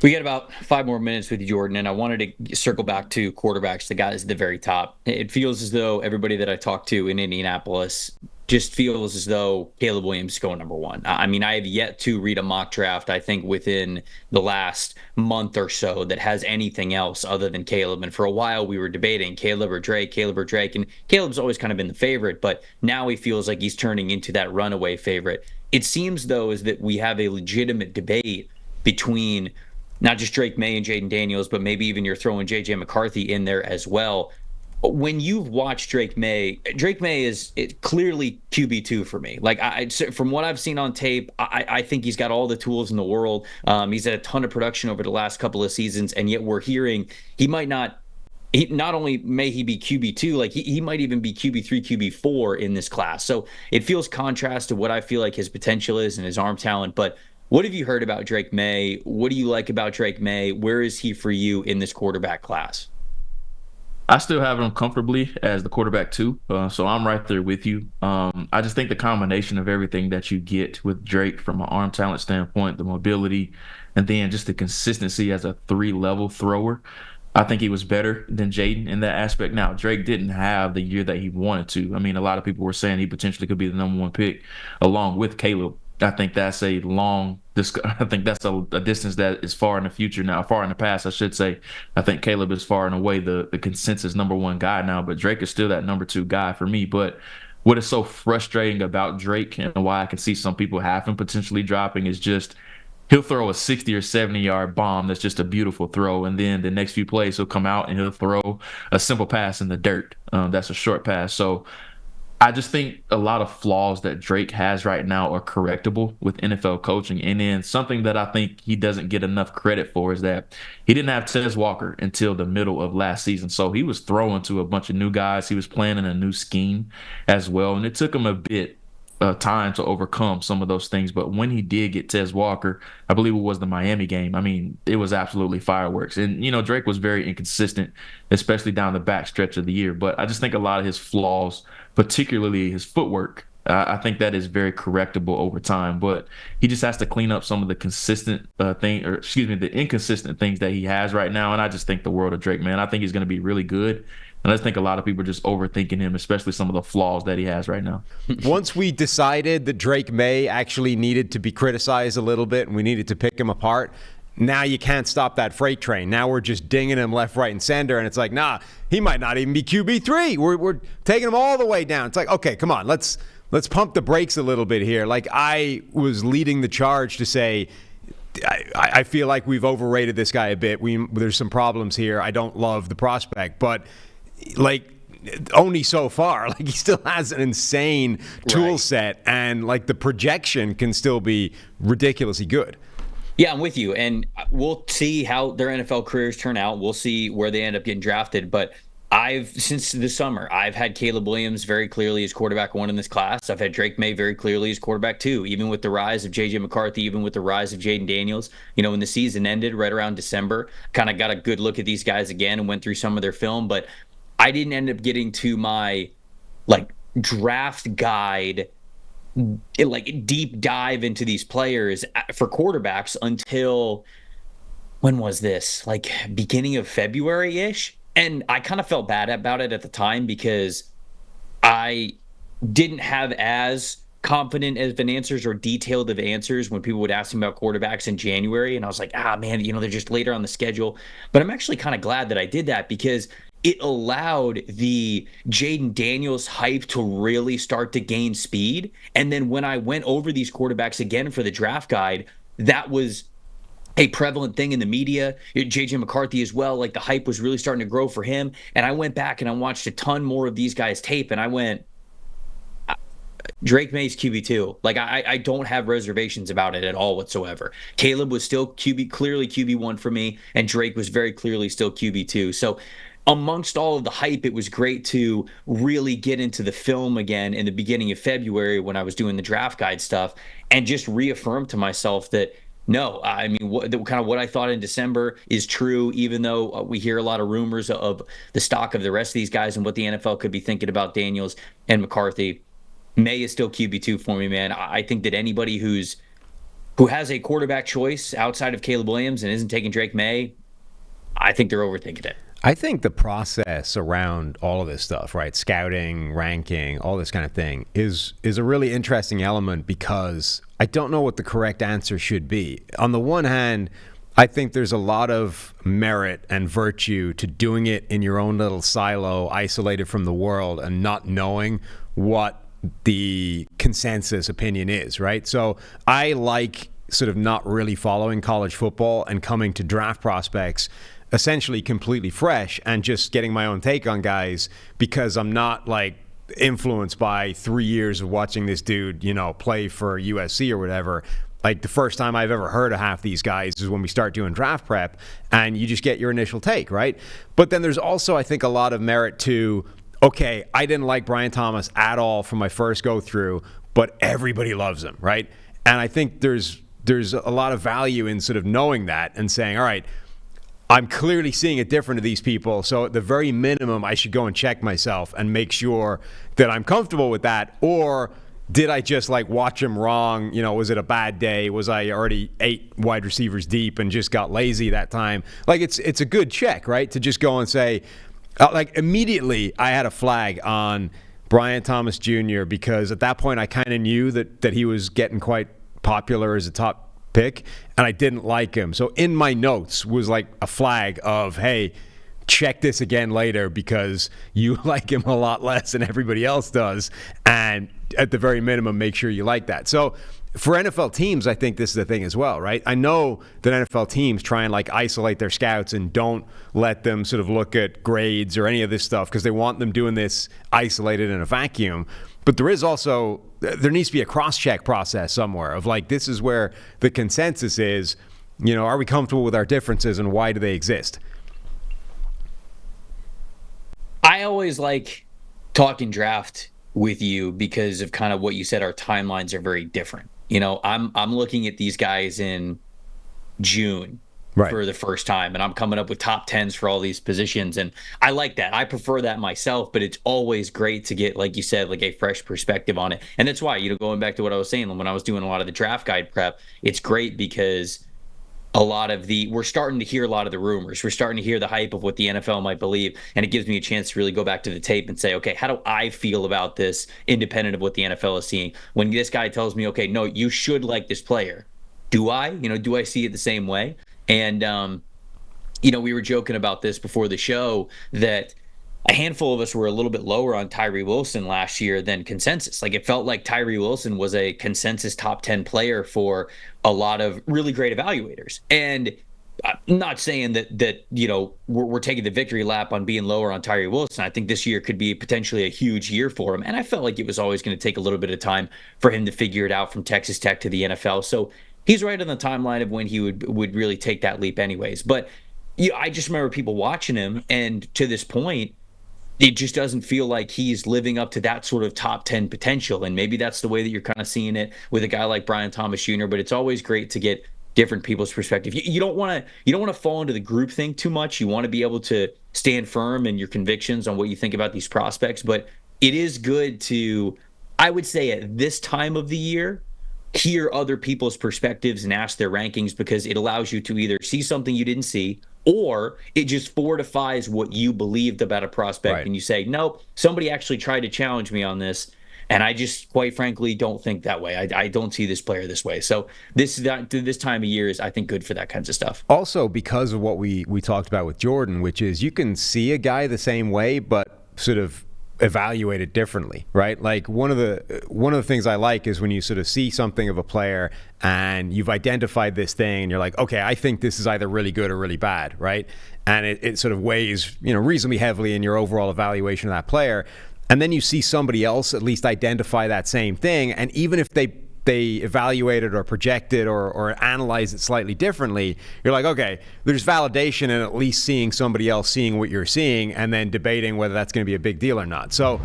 We got about 5 more minutes with you, Jordan, and I wanted to circle back to quarterbacks, the guys at the very top. It feels as though everybody that I talk to in Indianapolis just feels as though Caleb Williams is going number one. I mean, I have yet to read a mock draft, I think, within the last month or so that has anything else other than Caleb. And for a while, we were debating Caleb or Drake. And Caleb's always kind of been the favorite, but now he feels like he's turning into that runaway favorite. It seems, though, is that we have a legitimate debate between not just Drake Maye and Jaden Daniels, but maybe even you're throwing JJ McCarthy in there as well. When you've watched Drake Maye is clearly QB2 for me. Like from what I've seen on tape, I think he's got all the tools in the world. He's had a ton of production over the last couple of seasons, and yet we're hearing he might not. Not only may he be QB2, like he might even be QB3, QB4 in this class. So it feels contrast to what I feel like his potential is and his arm talent. But what have you heard about Drake Maye? What do you like about Drake Maye? Where is he for you in this quarterback class? I still have him comfortably as the quarterback too, so I'm right there with you. I just think the combination of everything that you get with Drake from an arm talent standpoint, the mobility, and then just the consistency as a three-level thrower, I think he was better than Jaden in that aspect. Now, Drake didn't have the year that he wanted to. I mean, a lot of people were saying he potentially could be the number one pick along with Caleb. I think that's a long. I think that's a distance that is far in the future now, far in the past, I should say. I think Caleb is far and away the consensus number one guy now, but Drake is still that number two guy for me. But what is so frustrating about Drake and why I can see some people have him potentially dropping is just he'll throw a 60 or 70-yard bomb that's just a beautiful throw, and then the next few plays he'll come out and he'll throw a simple pass in the dirt. That's a short pass. So I just think a lot of flaws that Drake has right now are correctable with NFL coaching. And then something that I think he doesn't get enough credit for is that he didn't have Tez Walker until the middle of last season. So he was throwing to a bunch of new guys. He was playing in a new scheme as well. And it took him a bit time to overcome some of those things. But when he did get Tez Walker, I believe it was the Miami game. I mean, it was absolutely fireworks. And, Drake was very inconsistent, especially down the back stretch of the year. But I just think a lot of his flaws, particularly his footwork, I think that is very correctable over time. But he just has to clean up some of the the inconsistent things that he has right now. And I just think the world of Drake, man. I think he's going to be really good. And I just think a lot of people are just overthinking him, especially some of the flaws that he has right now. Once we decided that Drake Maye actually needed to be criticized a little bit and we needed to pick him apart, now you can't stop that freight train. Now we're just dinging him left, right, and center, and it's like, nah, he might not even be QB3. We're taking him all the way down. It's like, okay, come on, let's pump the brakes a little bit here. Like, I was leading the charge to say, I feel like we've overrated this guy a bit. There's some problems here. I don't love the prospect, but like only so far. Like, he still has an insane tool set, and like the projection can still be ridiculously good. Yeah, I'm with you. And we'll see how their NFL careers turn out. We'll see where they end up getting drafted. But since the summer, I've had Caleb Williams very clearly as quarterback one in this class. I've had Drake Maye very clearly as quarterback two, even with the rise of JJ McCarthy, even with the rise of Jaden Daniels. When the season ended right around December, kind of got a good look at these guys again and went through some of their film. But I didn't end up getting to my draft guide, deep dive into these players for quarterbacks until, when was this? Like beginning of February-ish. And I kind of felt bad about it at the time because I didn't have as confident of an answers or detailed of answers when people would ask me about quarterbacks in January. And I was like, man, they're just later on the schedule. But I'm actually kind of glad that I did that because it allowed the Jaden Daniels hype to really start to gain speed. And then when I went over these quarterbacks again for the draft guide, that was a prevalent thing in the media. JJ McCarthy as well. Like, the hype was really starting to grow for him. And I went back and I watched a ton more of these guys' tape, and I went, Drake Maye's QB2. Like, I don't have reservations about it at all whatsoever. Caleb was still clearly QB1 for me, and Drake was very clearly still QB2. So amongst all of the hype, it was great to really get into the film again in the beginning of February when I was doing the draft guide stuff and just reaffirm to myself that, no, I mean, what I thought in December is true, even though we hear a lot of rumors of the stock of the rest of these guys and what the NFL could be thinking about Daniels and McCarthy. Maye is still QB2 for me, man. I think that anybody who's who has a quarterback choice outside of Caleb Williams and isn't taking Drake Maye, I think they're overthinking it. I think the process around all of this stuff, right, scouting, ranking, all this kind of thing, is a really interesting element because I don't know what the correct answer should be. On the one hand, I think there's a lot of merit and virtue to doing it in your own little silo, isolated from the world, and not knowing what the consensus opinion is, right? So I like sort of not really following college football and coming to draft prospects essentially completely fresh and just getting my own take on guys because I'm not like influenced by 3 years of watching this dude, play for USC or whatever. Like the first time I've ever heard of half these guys is when we start doing draft prep and you just get your initial take, right? But then there's also, I think, a lot of merit to, okay, I didn't like Brian Thomas at all from my first go through, but everybody loves him, right? And I think there's a lot of value in sort of knowing that and saying, all right, I'm clearly seeing it different to these people. So at the very minimum, I should go and check myself and make sure that I'm comfortable with that. Or did I just like watch him wrong? Was it a bad day? Was I already 8 wide receivers deep and just got lazy that time? Like it's a good check, right? To just go and say, like immediately I had a flag on Brian Thomas Jr. because at that point I kind of knew that he was getting quite popular as a top pick and I didn't like him. So in my notes was like a flag of, hey, check this again later because you like him a lot less than everybody else does. And at the very minimum, make sure you like that. So for NFL teams, I think this is the thing as well, right? I know that NFL teams try and like isolate their scouts and don't let them sort of look at grades or any of this stuff because they want them doing this isolated in a vacuum. But there needs to be a cross-check process somewhere of like, this is where the consensus is, are we comfortable with our differences and why do they exist? I always like talking draft with you because of kind of what you said. Our timelines are very different. I'm looking at these guys in June. Right. For the first time, and I'm coming up with top 10s for all these positions, and I like that. I prefer that myself, but it's always great to get, like you said, like a fresh perspective on it. And that's why, going back to what I was saying when I was doing a lot of the draft guide prep, it's great because we're starting to hear a lot of the rumors. We're starting to hear the hype of what the NFL might believe, and it gives me a chance to really go back to the tape and say, okay, how do I feel about this independent of what the NFL is seeing? When this guy tells me, okay, no, you should like this player, do I? Do I see it the same way? And, we were joking about this before the show that a handful of us were a little bit lower on Tyree Wilson last year than consensus. Like it felt like Tyree Wilson was a consensus top 10 player for a lot of really great evaluators. And I'm not saying that we're taking the victory lap on being lower on Tyree Wilson. I think this year could be potentially a huge year for him. And I felt like it was always going to take a little bit of time for him to figure it out from Texas Tech to the NFL. So he's right on the timeline of when he would really take that leap anyways. But I just remember people watching him, and to this point, it just doesn't feel like he's living up to that sort of top 10 potential. And maybe that's the way that you're kind of seeing it with a guy like Brian Thomas Jr., but it's always great to get different people's perspective. You don't want to fall into the group thing too much. You want to be able to stand firm in your convictions on what you think about these prospects. But it is good to, I would say at this time of the year, hear other people's perspectives and ask their rankings because it allows you to either see something you didn't see or it just fortifies what you believed about a prospect. Right. And you say, nope, somebody actually tried to challenge me on this. And I just, quite frankly, don't think that way. I don't see this player this way. So this time of year is, I think, good for that kinds of stuff. Also, because of what we talked about with Jordan, which is you can see a guy the same way, but sort of evaluate it differently, right? Like one of the things I like is when you sort of see something of a player and you've identified this thing and you're like, okay, I think this is either really good or really bad, right? And it sort of weighs, reasonably heavily in your overall evaluation of that player. And then you see somebody else at least identify that same thing, and even if they evaluate it or project it or analyze it slightly differently, you're like, okay, there's validation in at least seeing somebody else seeing what you're seeing and then debating whether that's going to be a big deal or not. So